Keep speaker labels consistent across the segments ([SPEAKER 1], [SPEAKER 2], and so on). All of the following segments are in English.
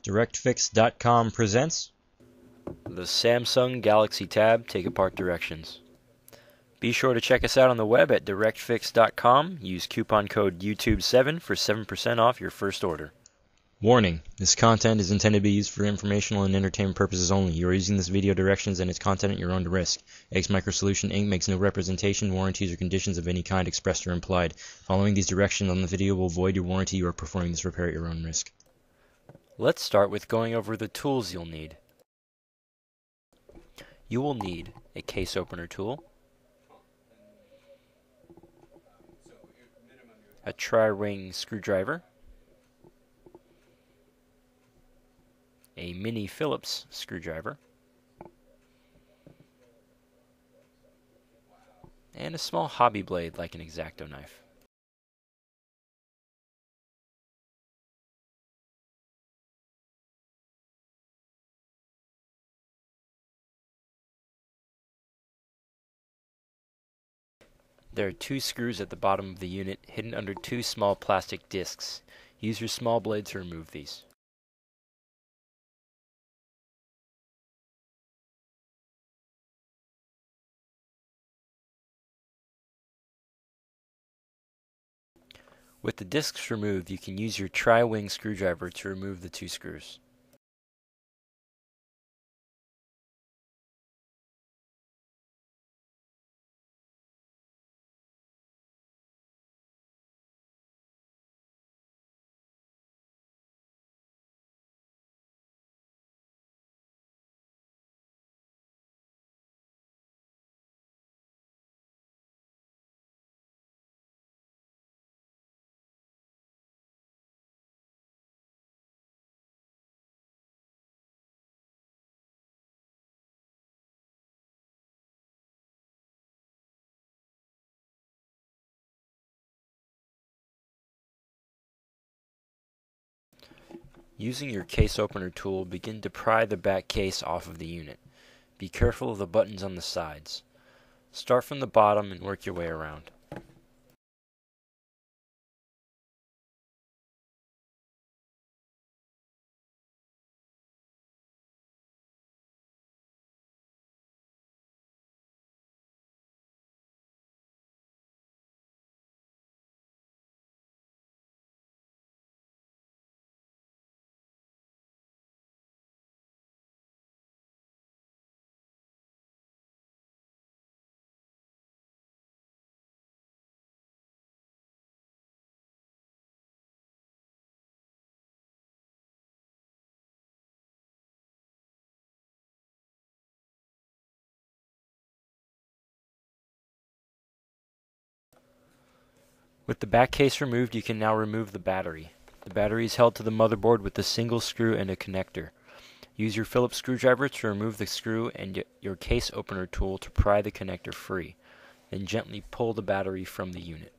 [SPEAKER 1] DirectFix.com presents
[SPEAKER 2] The Samsung Galaxy Tab Take Apart Directions. Be sure to check us out on the web at DirectFix.com. Use coupon code YouTube7 for 7% off your first order.
[SPEAKER 1] Warning: this content is intended to be used for informational and entertainment purposes only. You are using this video directions and its content at your own risk. X Micro Solution Inc. makes no representation, warranties, or conditions of any kind expressed or implied. Following these directions on the video will void your warranty. You are performing this repair at your own risk.
[SPEAKER 2] Let's start with going over the tools you'll need. You will need a case opener tool, a tri-ring screwdriver, a mini Phillips screwdriver, and a small hobby blade like an X-Acto knife. There are two screws at the bottom of the unit hidden under two small plastic discs. Use your small blade to remove these. With the discs removed, you can use your tri-wing screwdriver to remove the two screws. Using your case opener tool, begin to pry the back case off of the unit. Be careful of the buttons on the sides. Start from the bottom and work your way around. With the back case removed, you can now remove the battery. The battery is held to the motherboard with a single screw and a connector. Use your Phillips screwdriver to remove the screw and your case opener tool to pry the connector free. Then gently pull the battery from the unit.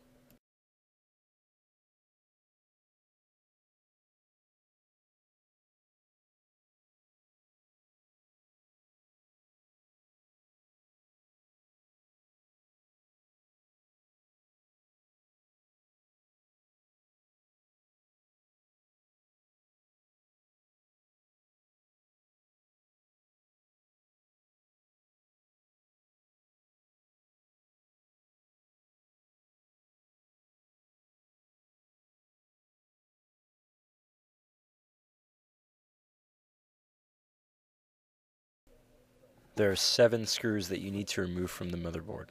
[SPEAKER 2] There are 7 screws that you need to remove from the motherboard.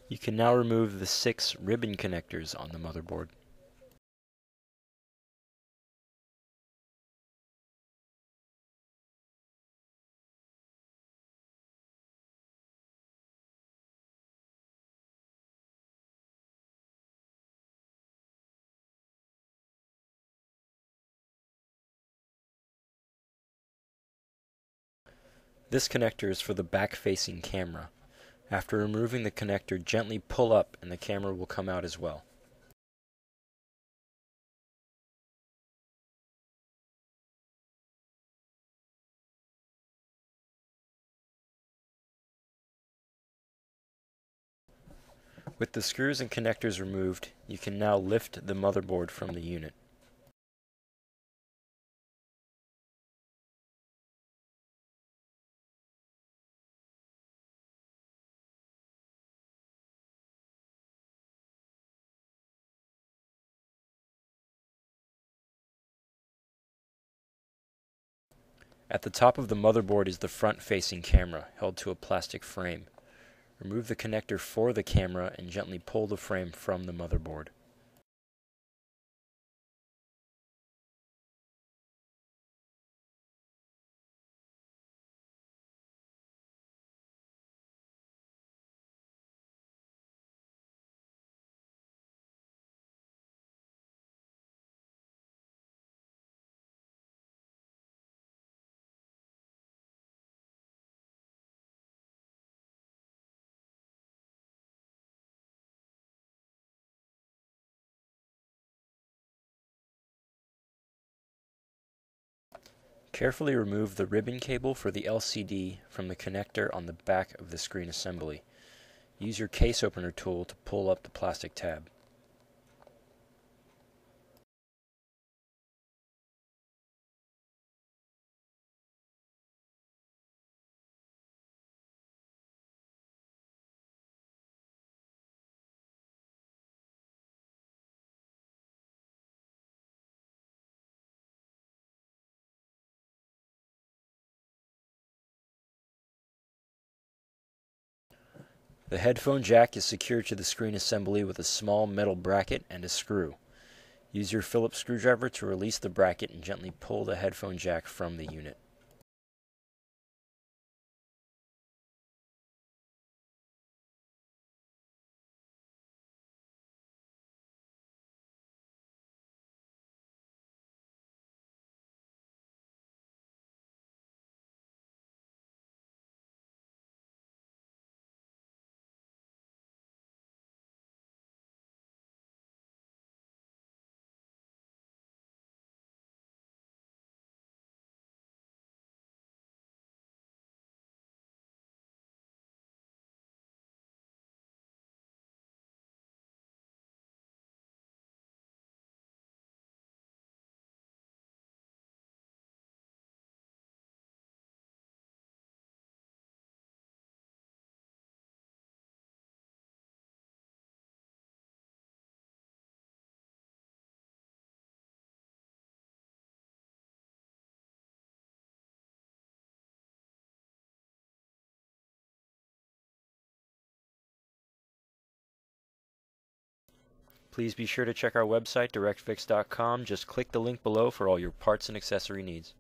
[SPEAKER 2] You can now remove the 6 ribbon connectors on the motherboard. This connector is for the back-facing camera. After removing the connector, gently pull up and the camera will come out as well. With the screws and connectors removed, you can now lift the motherboard from the unit. At the top of the motherboard is the front-facing camera, held to a plastic frame. Remove the connector for the camera and gently pull the frame from the motherboard. Carefully remove the ribbon cable for the LCD from the connector on the back of the screen assembly. Use your case opener tool to pull up the plastic tab. The headphone jack is secured to the screen assembly with a small metal bracket and a screw. Use your Phillips screwdriver to release the bracket and gently pull the headphone jack from the unit. Please be sure to check our website, directfix.com. Just click the link below for all your parts and accessory needs.